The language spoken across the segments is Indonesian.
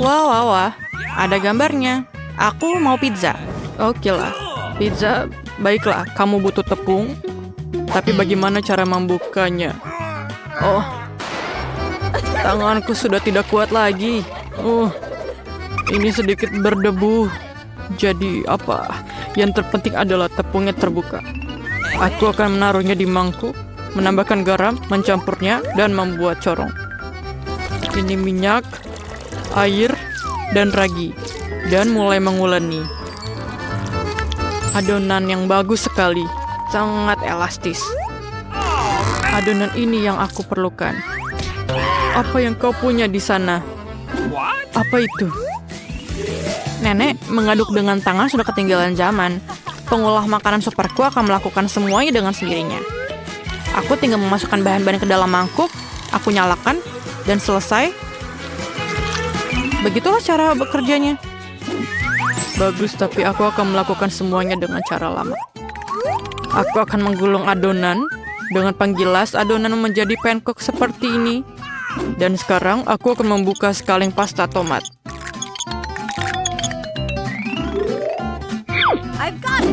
Wah, wah, wah. Ada gambarnya. Aku mau pizza. Oke lah. Pizza, baiklah. Kamu butuh tepung. Tapi bagaimana cara membukanya? Oh, tanganku sudah tidak kuat lagi. Ini sedikit berdebu. Jadi apa? Yang terpenting adalah tepungnya terbuka. Aku akan menaruhnya di mangkuk, menambahkan garam, mencampurnya, dan membuat corong. Ini minyak, air, dan ragi. Dan mulai menguleni. Adonan yang bagus sekali. Sangat elastis. Adonan ini yang aku perlukan. Apa yang kau punya di sana? Apa itu? Nenek mengaduk dengan tangan sudah ketinggalan zaman. Pengolah makanan superku akan melakukan semuanya dengan sendirinya. Aku tinggal memasukkan bahan-bahan ke dalam mangkuk, aku nyalakan, dan selesai. Begitulah cara bekerjanya. Bagus, tapi aku akan melakukan semuanya dengan cara lama. Aku akan menggulung adonan. Dengan penggilas, adonan menjadi pancake seperti ini. Dan sekarang, aku akan membuka sekaleng pasta tomat.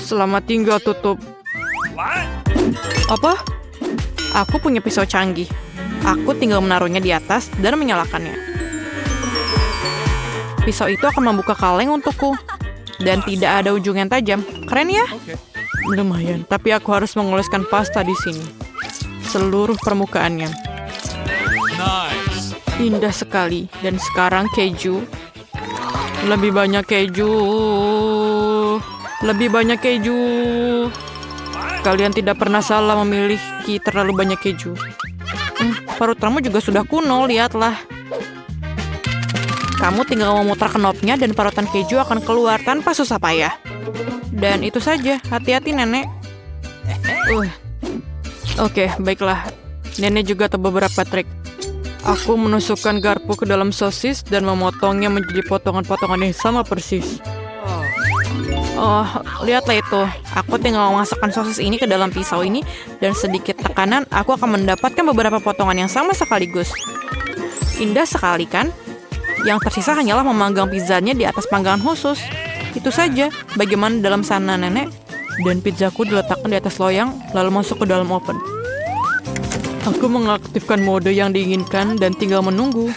Selamat tinggal, tutup. Apa? Aku punya pisau canggih. Aku tinggal menaruhnya di atas dan menyalakannya. Pisau itu akan membuka kaleng untukku. Dan tidak ada ujung yang tajam. Keren ya? Lumayan, tapi aku harus mengoleskan pasta di sini. Seluruh permukaannya. Indah sekali. Dan sekarang keju. Lebih banyak keju. Lebih banyak keju. Kalian tidak pernah salah memiliki terlalu banyak keju. Parut kamu juga sudah kuno, lihatlah. Kamu tinggal memutar knopnya dan parutan keju akan keluar tanpa susah payah. Dan itu saja, hati-hati nenek. Oke, baiklah. Nenek juga tahu beberapa trik. Aku menusukkan garpu ke dalam sosis dan memotongnya menjadi potongan-potongan yang sama persis. Oh, lihatlah itu. Aku tinggal memasukkan sosis ini ke dalam pisau ini dan sedikit tekanan, aku akan mendapatkan beberapa potongan yang sama sekaligus. Indah sekali kan? Yang tersisa hanyalah memanggang pizzanya di atas panggangan khusus. Itu saja. Bagaimana dalam sana, nenek? Dan pizzaku diletakkan di atas loyang, lalu masuk ke dalam oven. Aku mengaktifkan mode yang diinginkan dan tinggal menunggu.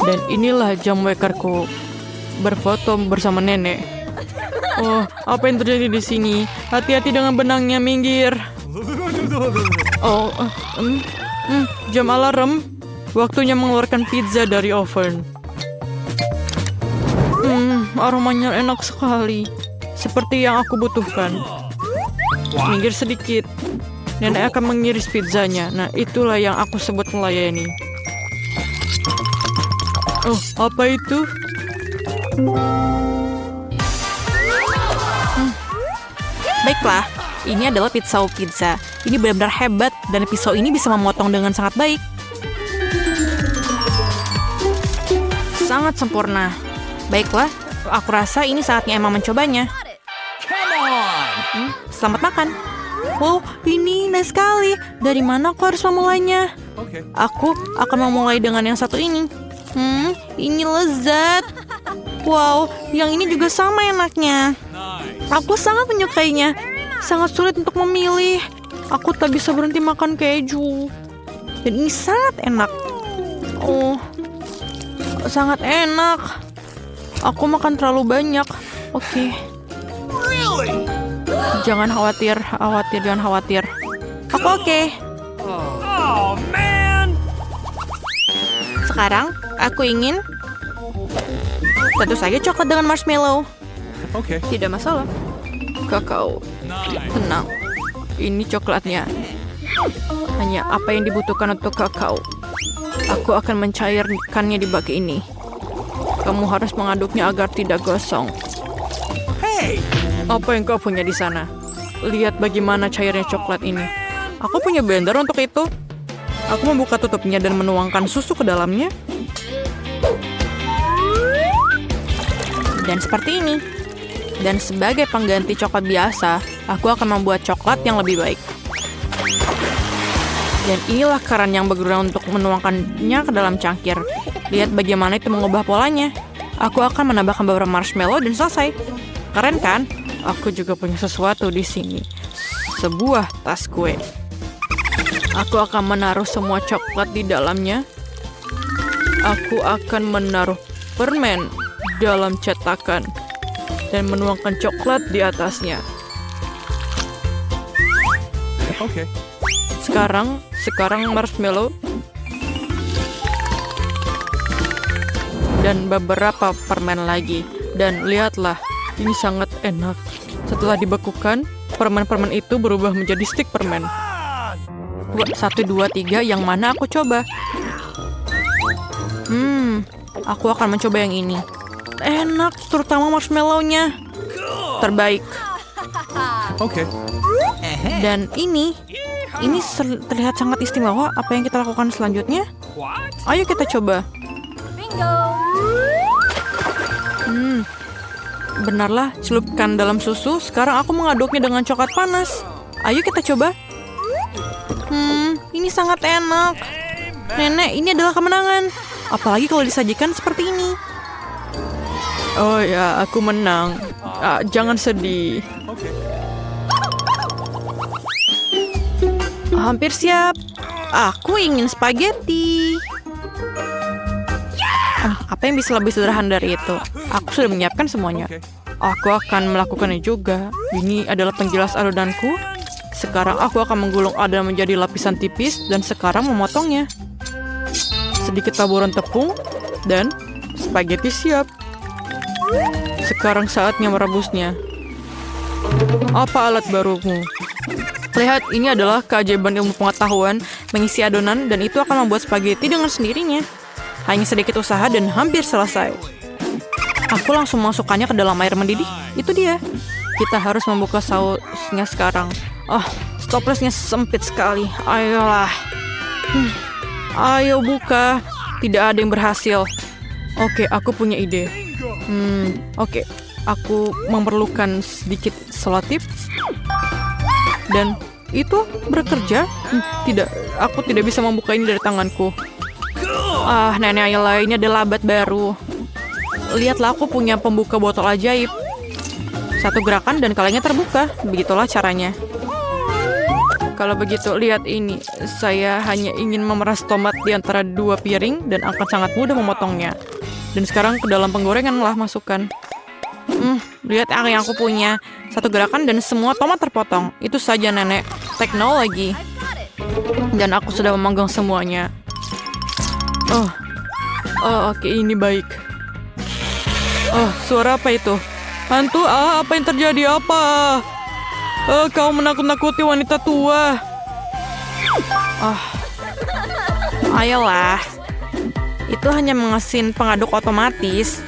Dan inilah jam wakerku. Berfoto bersama nenek. Oh, apa yang terjadi di sini? Hati-hati dengan benangnya, minggir. Oh, jam alarm. Waktunya mengeluarkan pizza dari oven. Aromanya enak sekali. Seperti yang aku butuhkan. Minggir sedikit. Nenek akan mengiris pizzanya. Nah, itulah yang aku sebut melayani. Oh, apa itu? Baiklah, ini adalah pisau pizza. Ini benar-benar hebat dan pisau ini bisa memotong dengan sangat baik. Sangat sempurna. Baiklah, aku rasa ini saatnya Emma mencobanya. Selamat makan. Wow, ini indah sekali. Dari mana aku harus memulainya? Aku akan memulai dengan yang satu ini. Ini lezat. Wow, yang ini juga sama enaknya. Aku sangat menyukainya. Sangat sulit untuk memilih. Aku tak bisa berhenti makan keju. Dan ini sangat enak. Oh, sangat enak. Aku makan terlalu banyak. Oke. Jangan khawatir, jangan khawatir. Aku oke. Sekarang, aku ingin tentu saja coklat dengan marshmallow. Tidak masalah. Kakao. Tenang. Ini coklatnya. Hanya apa yang dibutuhkan untuk kakao. Aku akan mencairkannya di bak ini. Kamu harus mengaduknya agar tidak gosong. Apa yang kau punya di sana? Lihat bagaimana cairnya coklat ini. Aku punya blender untuk itu. Aku membuka tutupnya dan menuangkan susu ke dalamnya. Dan seperti ini. Dan sebagai pengganti coklat biasa, aku akan membuat coklat yang lebih baik. Dan inilah keran yang berguna untuk menuangkannya ke dalam cangkir. Lihat bagaimana itu mengubah polanya. Aku akan menambahkan beberapa marshmallow dan selesai. Keren kan? Aku juga punya sesuatu di sini. Sebuah tas kue. Aku akan menaruh semua coklat di dalamnya. Aku akan menaruh permen dalam cetakan dan menuangkan coklat di atasnya. Okay. Sekarang marshmallow dan beberapa permen lagi. Dan lihatlah, ini sangat enak. Setelah dibekukan, permen-permen itu berubah menjadi stik permen. 1, 2, 3, yang mana aku coba? Aku akan mencoba yang ini. Enak, terutama marshmallow-nya. Terbaik. Okay. Dan ini terlihat sangat istimewa. Apa yang kita lakukan selanjutnya? Ayo kita coba. Benarlah, celupkan dalam susu. Sekarang aku mengaduknya dengan coklat panas. Ayo kita coba. Ini sangat enak. Nenek, ini adalah kemenangan. Apalagi kalau disajikan seperti ini. Oh ya, aku menang. Jangan sedih. Hampir siap. Aku ingin spaghetti. Apa yang bisa lebih sederhana dari itu? Aku sudah menyiapkan semuanya. Aku akan melakukannya juga. Ini adalah penggilas adonanku. Sekarang aku akan menggulung adonan menjadi lapisan tipis dan sekarang memotongnya. Sedikit taburan tepung dan spaghetti siap. Sekarang saatnya merebusnya. Apa alat barumu? Lihat, ini adalah keajaiban ilmu pengetahuan mengisi adonan dan itu akan membuat spaghetti dengan sendirinya. Hanya sedikit usaha dan hampir selesai. Aku langsung masukkannya ke dalam air mendidih. Itu dia. Kita harus membuka sausnya sekarang. Stoplessnya sempit sekali. Ayolah. Ayo buka. Tidak ada yang berhasil. Oke, aku punya ide. Oke. Aku memerlukan sedikit selotip. Dan itu bekerja. Tidak, aku tidak bisa membuka ini dari tanganku. Nenek ayolah, ini adalah abad baru. Lihatlah, aku punya pembuka botol ajaib. Satu gerakan dan kalengnya terbuka. Begitulah caranya. Kalau begitu, lihat ini. Saya hanya ingin memeras tomat di antara 2 piring dan akan sangat mudah memotongnya. Dan sekarang ke dalam penggorengan lah masukkan. Lihat yang aku punya. Satu gerakan dan semua tomat terpotong. Itu saja, nenek. Teknologi. Dan aku sudah memanggang semuanya. Oke, ini baik. Suara apa itu? Hantu? Apa yang terjadi? Apa? Kau menakut-nakuti wanita tua. Ayolah. Itu hanya mesin pengaduk otomatis.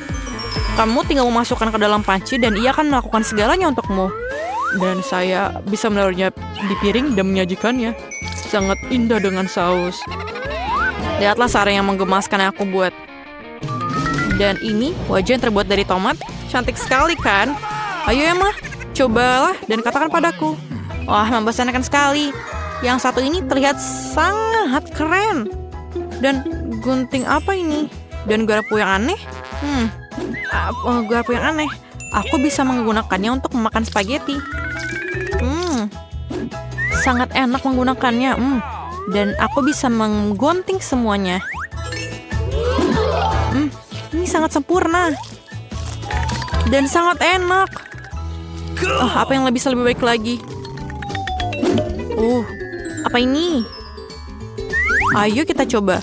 Kamu tinggal memasukkan ke dalam panci dan ia akan melakukan segalanya untukmu. Dan saya bisa menaruhnya di piring dan menyajikannya. Sangat indah dengan saus. Lihatlah cara yang menggemaskan yang aku buat. Dan ini wajah yang terbuat dari tomat. Cantik sekali kan? Ayo Emma, cobalah dan katakan padaku. Wah, membosankan sekali. Yang satu ini terlihat sangat keren. Dan gunting apa ini? Dan garpu yang aneh? Garpu yang aneh. Aku bisa menggunakannya untuk memakan spaghetti. Sangat enak menggunakannya. Dan aku bisa menggunting semuanya. Ini sangat sempurna. Dan sangat enak. Apa yang bisa lebih baik lagi? Apa ini? Ayo kita coba.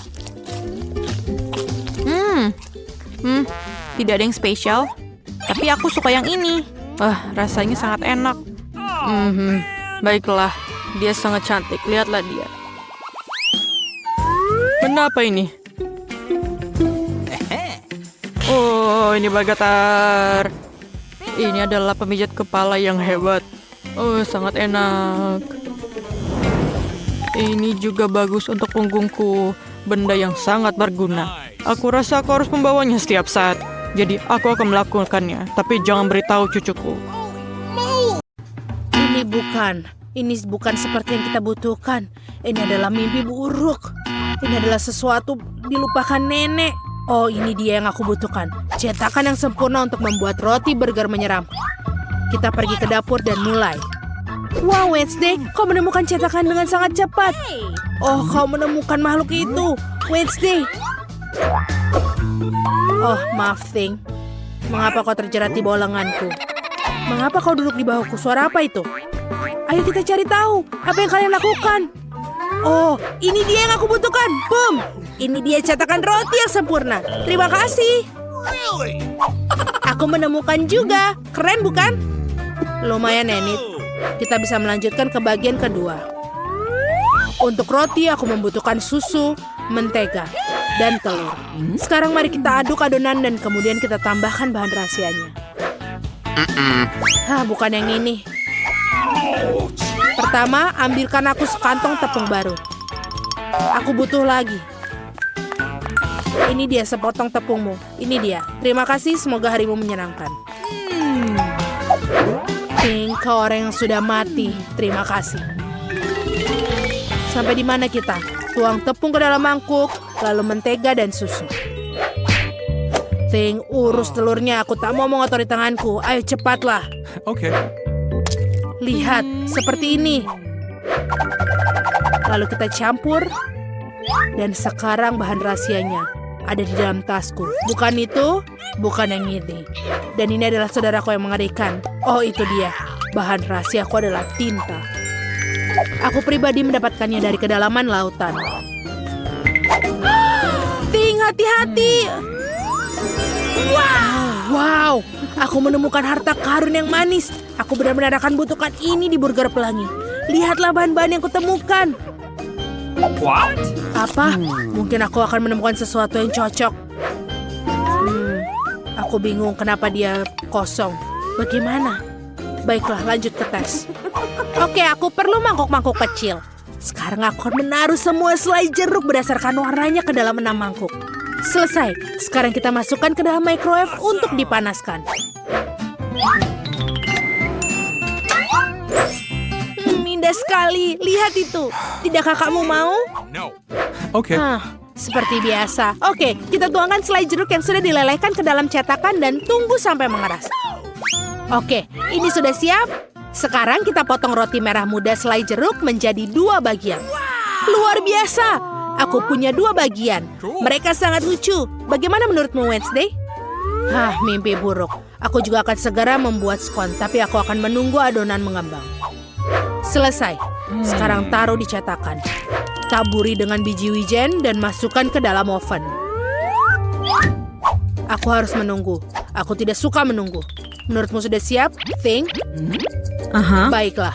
Tidak ada yang spesial. Tapi aku suka yang ini. Rasanya sangat enak. Baiklah. Dia sangat cantik. Lihatlah dia. Kenapa ini? Ini Bagatar. Ini adalah pemijat kepala yang hebat. Sangat enak. Ini juga bagus untuk punggungku. Benda yang sangat berguna. Aku rasa aku harus membawanya setiap saat. Jadi aku akan melakukannya. Tapi jangan beritahu cucuku. Ini bukan Ini bukan seperti yang kita butuhkan. Ini adalah mimpi buruk. Ini adalah sesuatu dilupakan nenek. Oh, ini dia yang aku butuhkan. Cetakan yang sempurna untuk membuat roti burger menyeram. Kita pergi ke dapur dan mulai. Wow, Wednesday, kau menemukan cetakan dengan sangat cepat. Oh, kau menemukan makhluk itu, Wednesday. Oh, maaf, Thing. Mengapa kau terjerat di bawah lenganku? Mengapa kau duduk di bahuku? Suara apa itu? Ayo kita cari tahu. Apa yang kalian lakukan? Oh, ini dia yang aku butuhkan. Boom! Ini dia cetakan roti yang sempurna. Terima kasih. Aku menemukan juga. Keren bukan? Lumayan, Enid. Kita bisa melanjutkan ke bagian kedua. Untuk roti aku membutuhkan susu, mentega, dan telur. Sekarang mari kita aduk adonan dan kemudian kita tambahkan bahan rahasianya. Bukan yang ini. Pertama, ambilkan aku sekantong tepung baru. Aku butuh lagi. Ini dia sepotong tepungmu. Ini dia. Terima kasih, semoga harimu menyenangkan. Pink, kau orang yang sudah mati. Terima kasih. Sampai di mana kita? Tuang tepung ke dalam mangkuk, lalu mentega dan susu. Ting, urus telurnya. Aku tak mau mengotori tanganku. Ayo cepatlah. Okay. Lihat, seperti ini. Lalu kita campur. Dan sekarang bahan rahasianya ada di dalam tasku. Bukan itu, bukan yang ini. Dan ini adalah saudaraku yang mengerikan. Oh, itu dia. Bahan rahasiaku adalah tinta. Aku pribadi mendapatkannya dari kedalaman lautan. Ting, hati-hati. Wow, aku menemukan harta karun yang manis. Aku benar-benar akan butuhkan ini di burger pelangi. Lihatlah bahan-bahan yang kutemukan. What? Apa? Mungkin aku akan menemukan sesuatu yang cocok. Aku bingung kenapa dia kosong. Bagaimana? Baiklah, lanjut ke tes. Oke, aku perlu mangkuk-mangkuk kecil. Sekarang aku akan menaruh semua selai jeruk berdasarkan warnanya ke dalam 6 mangkuk. Selesai. Sekarang kita masukkan ke dalam microwave untuk dipanaskan. Indah sekali. Lihat itu. Tidakkah kamu mau? No. Okay. Seperti biasa. Oke, kita tuangkan selai jeruk yang sudah dilelehkan ke dalam cetakan dan tunggu sampai mengeras. Oke, ini sudah siap. Sekarang kita potong roti merah muda selai jeruk menjadi 2 bagian. Luar biasa. Aku punya 2 bagian. Mereka sangat lucu. Bagaimana menurutmu, Wednesday? Mimpi buruk. Aku juga akan segera membuat skon, tapi aku akan menunggu adonan mengembang. Selesai. Sekarang taruh di cetakan. Taburi dengan biji wijen dan masukkan ke dalam oven. Aku harus menunggu. Aku tidak suka menunggu. Menurutmu sudah siap, Thing? Baiklah.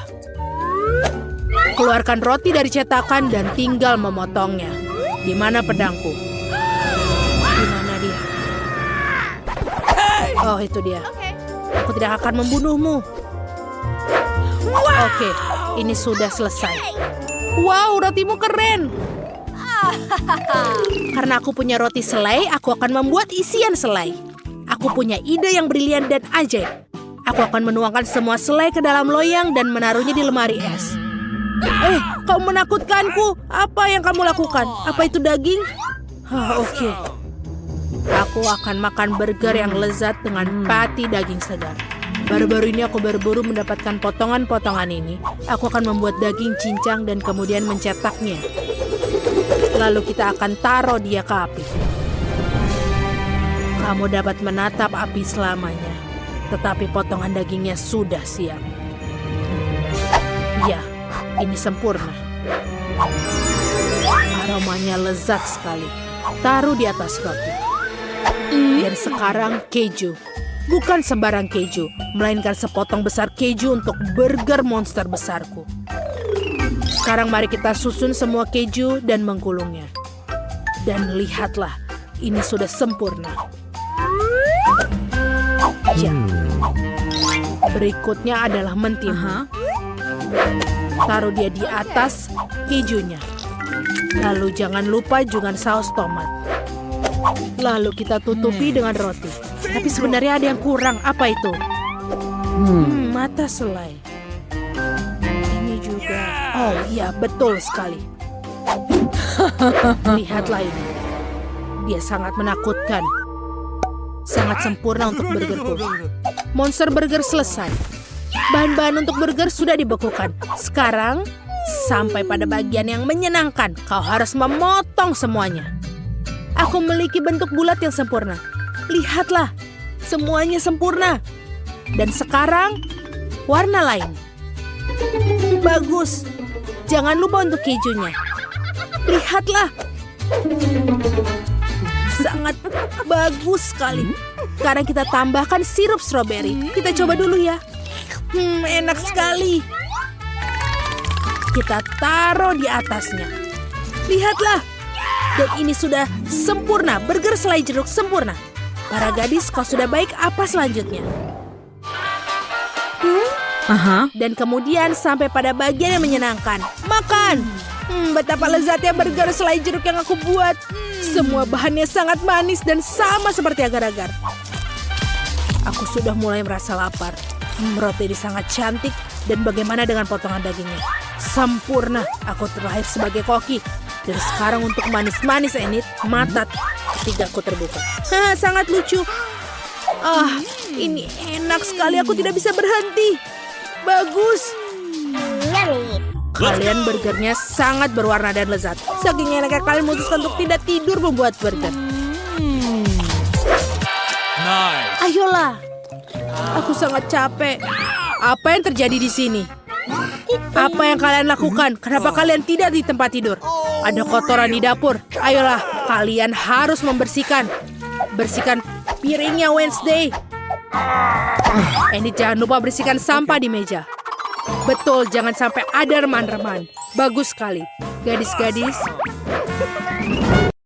Keluarkan roti dari cetakan dan tinggal memotongnya. Di mana pedangku? Di mana dia? Oh, itu dia. Aku tidak akan membunuhmu. Oke, ini sudah selesai. Wow, rotimu keren. Karena aku punya roti selai, aku akan membuat isian selai. Aku punya ide yang brilian dan ajaib. Aku akan menuangkan semua selai ke dalam loyang dan menaruhnya di lemari es. Kau menakutkanku. Apa yang kamu lakukan? Apa itu daging? Oke. Aku akan makan burger yang lezat dengan patty daging segar. Baru-baru ini aku berburu mendapatkan potongan-potongan ini. Aku akan membuat daging cincang dan kemudian mencetaknya. Lalu kita akan taruh dia ke api. Kamu dapat menatap api selamanya. Tetapi potongan dagingnya sudah siap. Ya, ini sempurna. Aromanya lezat sekali. Taruh di atas roti. Dan sekarang keju. Bukan sembarang keju, melainkan sepotong besar keju untuk burger monster besarku. Sekarang mari kita susun semua keju dan menggulungnya. Dan lihatlah, ini sudah sempurna. Ya. Berikutnya adalah mentimun. Taruh dia di atas kejunya. Lalu jangan lupa juga saus tomat. Lalu kita tutupi dengan roti. Tapi sebenarnya ada yang kurang. Apa itu? Mata selai. Ini juga. burger. Oh iya, betul sekali. Lihatlah ini. Dia sangat menakutkan. Sangat sempurna untuk burgerku. Monster burger selesai. Bahan-bahan untuk burger sudah dibekukan. Sekarang, sampai pada bagian yang menyenangkan. Kau harus memotong semuanya. Aku memiliki bentuk bulat yang sempurna. Lihatlah, semuanya sempurna. Dan sekarang, warna lain. Bagus. Jangan lupa untuk kejunya. Lihatlah. Sangat bagus sekali. Sekarang kita tambahkan sirup stroberi. Kita coba dulu ya. Enak sekali. Kita taruh di atasnya. Lihatlah. Dan ini sudah sempurna. Burger selai jeruk sempurna. Para gadis, kau sudah baik. Apa selanjutnya? Dan kemudian sampai pada bagian yang menyenangkan. Makan. Betapa lezatnya burger selai jeruk yang aku buat. Semua bahannya sangat manis dan sama seperti agar-agar. Aku sudah mulai merasa lapar. Roti ini sangat cantik. Dan bagaimana dengan potongan dagingnya? Sempurna. Aku terlahir sebagai koki. Dan sekarang untuk manis-manis Enid, mata ketigaku terbuka. Sangat lucu. Ini enak sekali. Aku tidak bisa berhenti. Bagus. Kalian burgernya sangat berwarna dan lezat. Saking enaknya kalian memutuskan untuk tidak tidur membuat burger. Nice. Ayolah. Aku sangat capek. Apa yang terjadi di sini? Apa yang kalian lakukan? Kenapa kalian tidak di tempat tidur? Ada kotoran di dapur. Ayolah, kalian harus membersihkan. Bersihkan piringnya Wednesday. Ini jangan lupa bersihkan sampah di meja. Betul, jangan sampai ada reman-reman. Bagus sekali. Gadis-gadis,